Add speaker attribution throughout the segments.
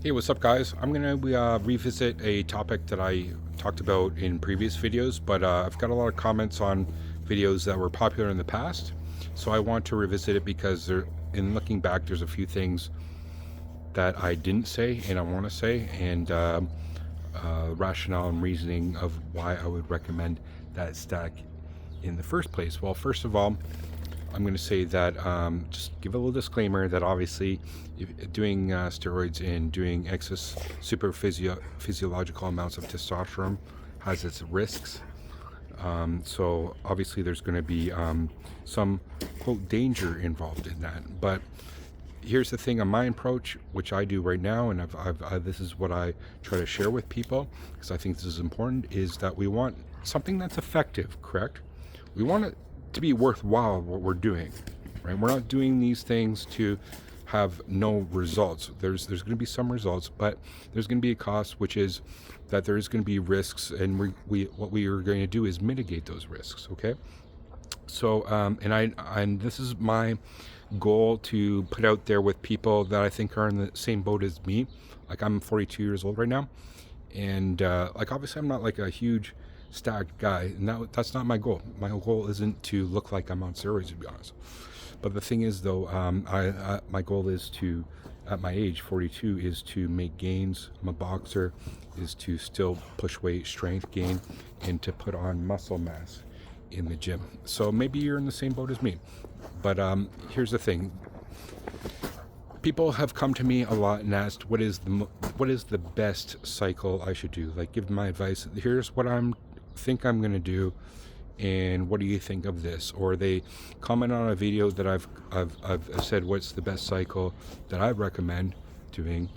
Speaker 1: Hey, what's up, guys? I'm going to revisit a topic that I talked about in previous videos, but I've got a lot of comments on videos that were popular in the past, so I want to revisit it because in looking back, there's a few things that I didn't say and I want to say, and rationale and reasoning of why I would recommend that stack in the first place. Well, first of all, I'm going to say that just give a little disclaimer that obviously if doing steroids and doing excess physiological amounts of testosterone has its risks. So obviously there's going to be some quote danger involved in that. But here's the thing on my approach, which I do right now, and this is what I try to share with people because I think this is important, is that we want something that's effective, correct? We want it to be worthwhile what we're doing, right? We're not doing these things to have no results. There's going to be some results, but there's going to be a cost, which is that there's going to be risks, and what we are going to do is mitigate those risks. Okay, so and this is my goal to put out there with people that I think are in the same boat as me. Like, I'm 42 years old right now, and like, obviously I'm not like a huge stacked guy, and that's not my goal. My goal isn't to look like I'm on steroids, to be honest. But the thing is, though, my goal is to, at my age 42, is to make gains. I'm a boxer, is to still push weight, strength gain, and to put on muscle mass in the gym. So maybe you're in the same boat as me, but here's the thing. People have come to me a lot and asked, what is the best cycle I should do? Like, give my advice. Here's what I'm going to do, and what do you think of this? Or they comment on a video that I've said what's the best cycle that I recommend doing,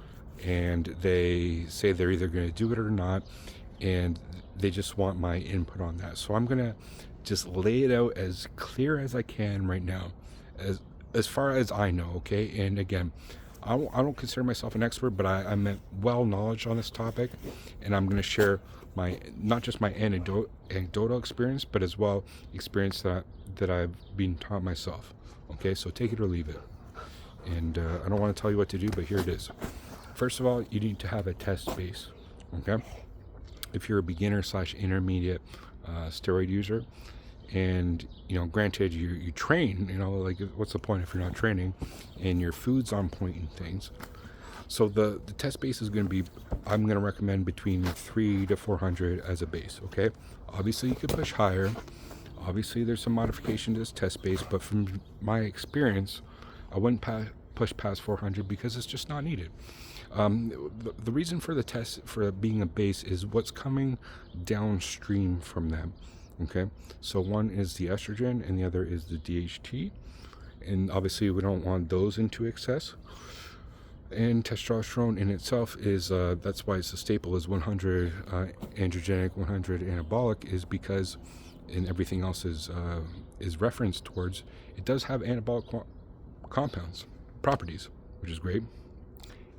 Speaker 1: and they say they're either going to do it or not, and they just want my input on that. So I'm going to just lay it out as clear as I can right now, as far as I know. Okay, and again, I don't consider myself an expert, but I'm well knowledge on this topic, and I'm going to share not just my anecdotal experience, but as well experience that I've been taught myself. Okay, so take it or leave it. And I don't want to tell you what to do, but here it is. First of all, you need to have a test base. Okay, if you're a beginner / intermediate steroid user, and granted, you train, like, what's the point if you're not training and your food's on point and things. So the test base is going to be, I'm going to recommend between 300 to 400 as a base. Okay, obviously you could push higher. Obviously there's some modification to this test base, but from my experience, I wouldn't push past 400 because it's just not needed. The reason for the test for being a base is what's coming downstream from them. Okay, so one is the estrogen and the other is the DHT, and obviously we don't want those into excess. And testosterone in itself is that's why it's a staple, is 100 androgenic, 100 anabolic, is because, and everything else is referenced towards, it does have anabolic compounds properties, which is great,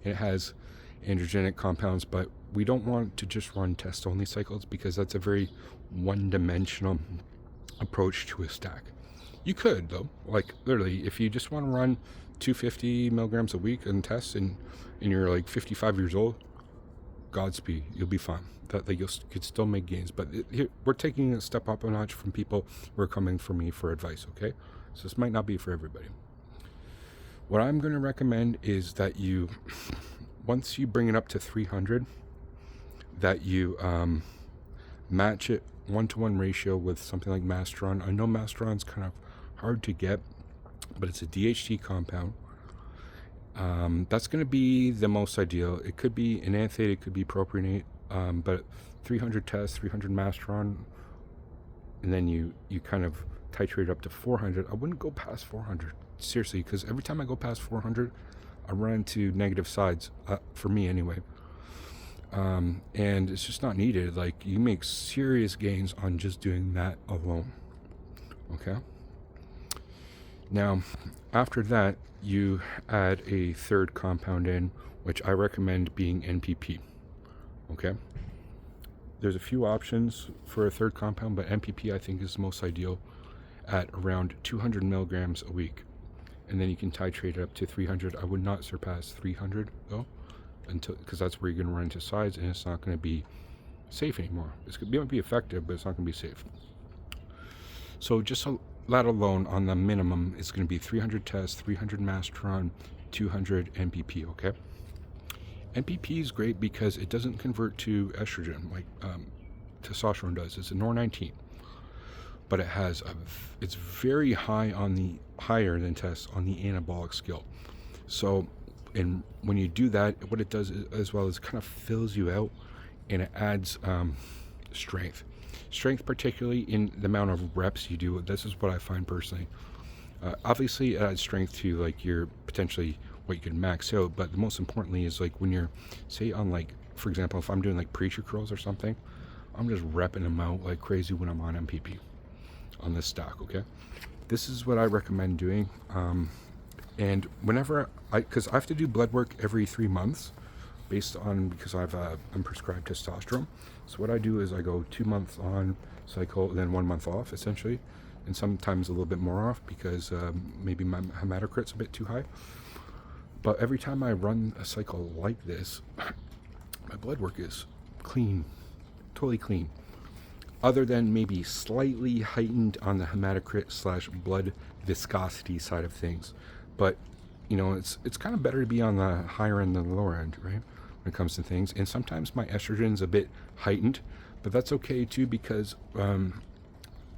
Speaker 1: and it has androgenic compounds. But we don't want to just run test only cycles, because that's a very one-dimensional approach to a stack. You could, though, like, literally, if you just want to run 250 milligrams a week and test, and you're like 55 years old, Godspeed, you'll be fine. That, like, you could still make gains. But here, we're taking a step up a notch from people who are coming for me for advice. Okay, so this might not be for everybody. What I'm going to recommend is that you, once you bring it up to 300, that you match it 1-to-1 ratio with something like Masteron. I know Masteron's kind of hard to get, but it's a DHT compound. That's going to be the most ideal. It could be enanthate, it could be propionate, but 300 tests, 300 Masteron, and then you kind of titrate up to 400. I wouldn't go past 400, seriously, because every time I go past 400, I run into negative sides, for me anyway. And it's just not needed. Like, you make serious gains on just doing that alone. Okay, now after that, you add a third compound in, which I recommend being NPP. Okay, there's a few options for a third compound, but NPP I think is the most ideal, at around 200 milligrams a week, and then you can titrate it up to 300. I would not surpass 300 though, until, because that's where you're going to run into sides, and it's not going to be safe anymore. It might be effective, but it's not going to be safe. So just that alone on the minimum is going to be 300 tests, 300 Masteron, 200 NPP, okay? NPP is great because it doesn't convert to estrogen like testosterone does. It's a NOR19, but it's very high on the, higher than tests on the anabolic scale. So, and when you do that, what it does as well is kind of fills you out, and it adds strength, particularly in the amount of reps you do. This is what I find personally. Obviously, it adds strength to like your potentially what you can max out, but the most importantly is like when you're, say, on like, for example, if I'm doing like preacher curls or something, I'm just repping them out like crazy when I'm on MPP on this stack. Okay, this is what I recommend doing. And whenever because I have to do blood work every 3 months, based on, because I'm prescribed testosterone. So what I do is I go 2 months on cycle, and then 1 month off, essentially, and sometimes a little bit more off because maybe my hematocrit's a bit too high. But every time I run a cycle like this, my blood work is clean, totally clean, other than maybe slightly heightened on the hematocrit / blood viscosity side of things. But you know, it's kind of better to be on the higher end than the lower end, right, when it comes to things. And sometimes my estrogen's a bit heightened, but that's okay too, because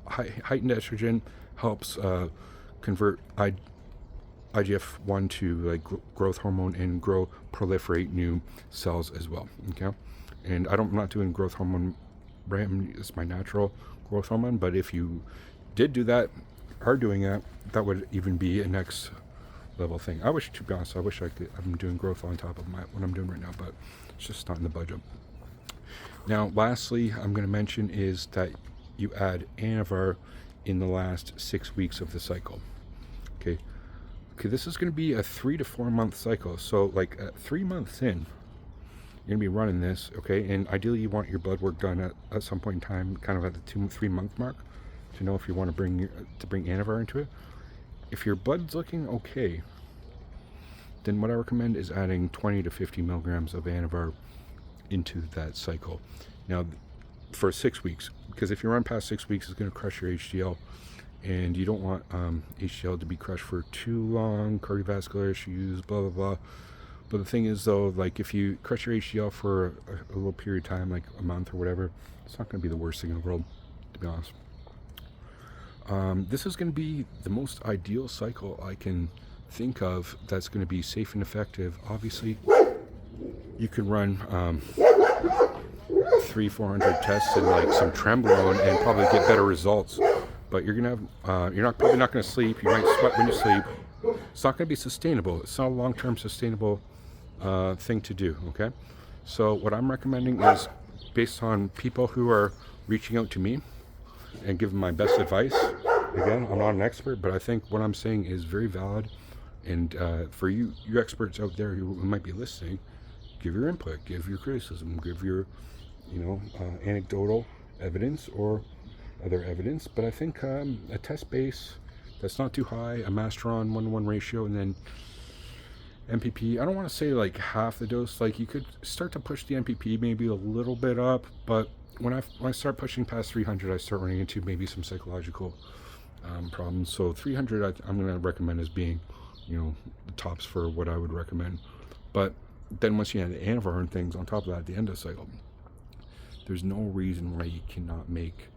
Speaker 1: heightened estrogen helps convert IGF-1 to like growth hormone and proliferate new cells as well. Okay, and I'm not doing growth hormone, right? It's my natural growth hormone. But if you did do that, are doing that, that would even be a next level thing. I wish, to be honest, I'm doing growth on top of what I'm doing right now, but it's just not in the budget. Now, lastly, I'm going to mention is that you add Anavar in the last 6 weeks of the cycle. Okay, this is going to be a 3 to 4 month cycle. So like 3 months in, you're going to be running this, okay? And ideally you want your blood work done at some point in time, kind of at the 2-3 month mark, to know if you want to bring Anavar into it. If your blood's looking okay, then what I recommend is adding 20 to 50 milligrams of Anavar into that cycle. Now, for 6 weeks, because if you run past 6 weeks, it's going to crush your HDL, and you don't want HDL to be crushed for too long, cardiovascular issues, blah, blah, blah. But the thing is, though, like if you crush your HDL for a little period of time, like a month or whatever, it's not going to be the worst thing in the world, to be honest. This is going to be the most ideal cycle I can think of that's going to be safe and effective. Obviously, you can run 300-400 tests and like some Trembolone and probably get better results. But you're gonna have probably not going to sleep. You might sweat when you sleep. It's not going to be sustainable. It's not a long-term sustainable thing to do. Okay, so what I'm recommending is based on people who are reaching out to me and giving my best advice. Again, I'm not an expert, but I think what I'm saying is very valid. And for you experts out there who might be listening, give your input, give your criticism, give your, anecdotal evidence or other evidence. But I think a test base that's not too high, a Masteron 1-to-1 ratio, and then MPP. I don't want to say like half the dose. Like you could start to push the MPP maybe a little bit up, but when I start pushing past 300, I start running into maybe some psychological problems. So 300, I'm going to recommend as being, the tops for what I would recommend. But then once you add the Anavar and things on top of that at the end of the cycle, there's no reason why you cannot make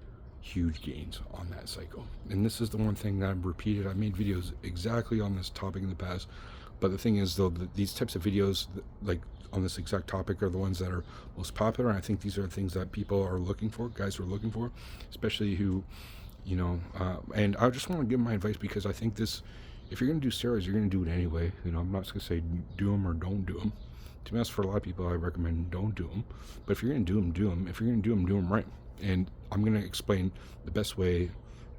Speaker 1: huge gains on that cycle. And this is the one thing that I've repeated. I've made videos exactly on this topic in the past. But the thing is, though, these types of videos, like on this exact topic, are the ones that are most popular. And I think these are things that people are looking for, guys are looking for, especially who, and I just want to give my advice, because I think this, if you're going to do steroids, you're going to do it anyway. I'm not going to say do them or don't do them. To be honest, for a lot of people, I recommend don't do them. But if you're going to do them, do them. If you're going to do them right. And I'm going to explain the best way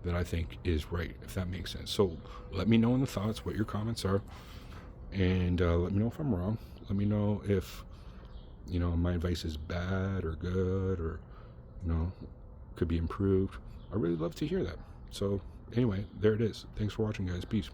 Speaker 1: that I think is right, if that makes sense. So let me know in the thoughts what your comments are. And let me know if I'm wrong. Let me know if, my advice is bad or good or, could be improved. I really love to hear that. So anyway, there it is. Thanks for watching, guys. Peace.